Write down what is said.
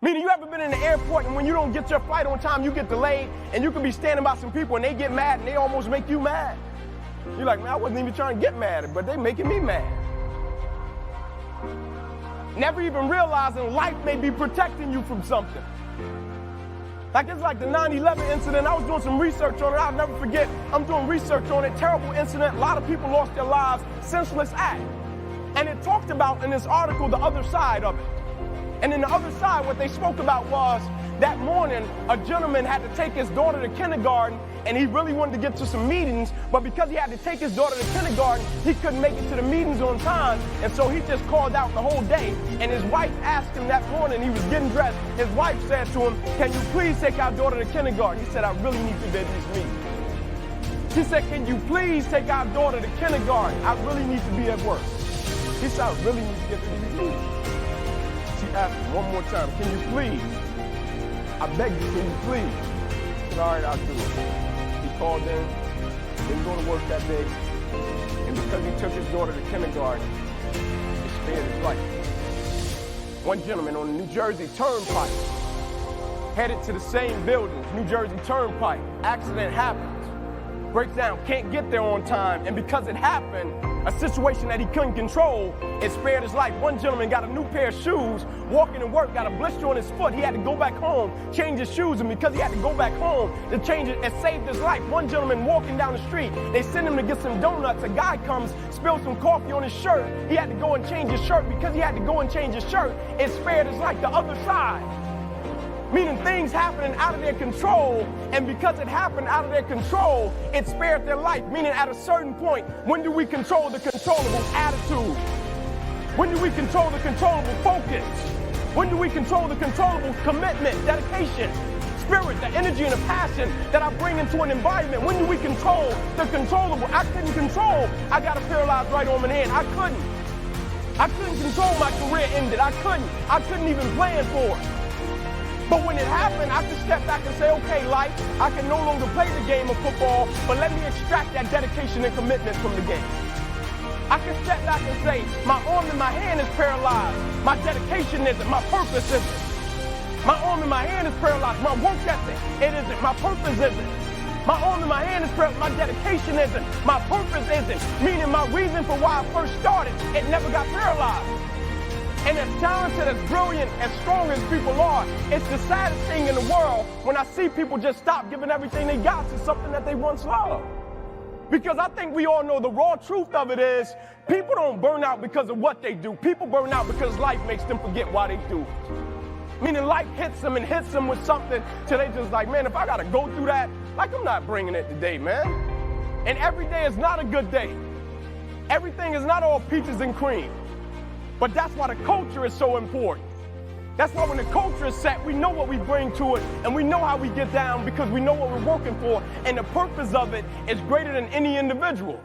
Meaning, you ever been in the airport and when you don't get your flight on time, you get delayed, and you can be standing by some people and they get mad and they almost make you mad. You're like, man, I wasn't even trying to get mad, but they making me mad. Never even realizing life may be protecting you from something. Like it's like the 9/11 incident. I was doing some research on it. I'll never forget. I'm doing research on it. Terrible incident. A lot of people lost their lives. Senseless act. And it talked about in this article the other side of it. And in the other side, what they spoke about was that morning, a gentleman had to take his daughter to kindergarten, and he really wanted to get to some meetings, but because he had to take his daughter to kindergarten, he couldn't make it to the meetings on time, and so he just called out the whole day. And his wife asked him that morning, he was getting dressed, his wife said to him, "Can you please take our daughter to kindergarten?" He said, "I really need to be at these meetings." She said, "Can you please take our daughter to kindergarten? I really need to be at work." He said, "I really need to get to these meetings." She asked him one more time, "Can you please? I beg you, can you please?" He said, "All right, I'll do it." He called in, didn't go to work that day, and because he took his daughter to kindergarten, it spared his life. One gentleman on the New Jersey Turnpike, headed to the same building, New Jersey Turnpike, accident happens, breaks down, can't get there on time, and because it happened, a situation that he couldn't control, it spared his life. One gentleman got a new pair of shoes, walking to work, got a blister on his foot. He had to go back home, change his shoes, and because he had to go back home to change it, it saved his life. One gentleman walking down the street, they send him to get some donuts. A guy comes, spills some coffee on his shirt. He had to go and change his shirt. Because he had to go and change his shirt, it spared his life. The other side. Meaning things happening out of their control, and because it happened out of their control, it spared their life. Meaning at a certain point, when do we control the controllable attitude? When do we control the controllable focus? When do we control the controllable commitment, dedication, spirit, the energy and the passion that I bring into an environment? When do we control the controllable? I couldn't control. I got a paralyzed right arm and hand. I couldn't control my career ended. I couldn't even plan for it. But when it happened, I could step back and say, okay, life, I can no longer play the game of football, but let me extract that dedication and commitment from the game. I can step back and say, my arm and my hand is paralyzed. My dedication isn't. My purpose isn't. My arm and my hand is paralyzed. My work ethic, it isn't. My purpose isn't. My arm and my hand is paralyzed. My dedication isn't. My purpose isn't. Meaning my reason for why I first started, it never got paralyzed. And as talented, as brilliant, as strong as people are, it's the saddest thing in the world when I see people just stop giving everything they got to something that they once loved. Because I think we all know the raw truth of it is people don't burn out because of what they do. People burn out because life makes them forget why they do it. Meaning life hits them and hits them with something till they just like, man, if I got to go through that, like I'm not bringing it today, man. And every day is not a good day. Everything is not all peaches and cream. But that's why the culture is so important. That's why when the culture is set, we know what we bring to it, and we know how we get down because we know what we're working for, and the purpose of it is greater than any individual.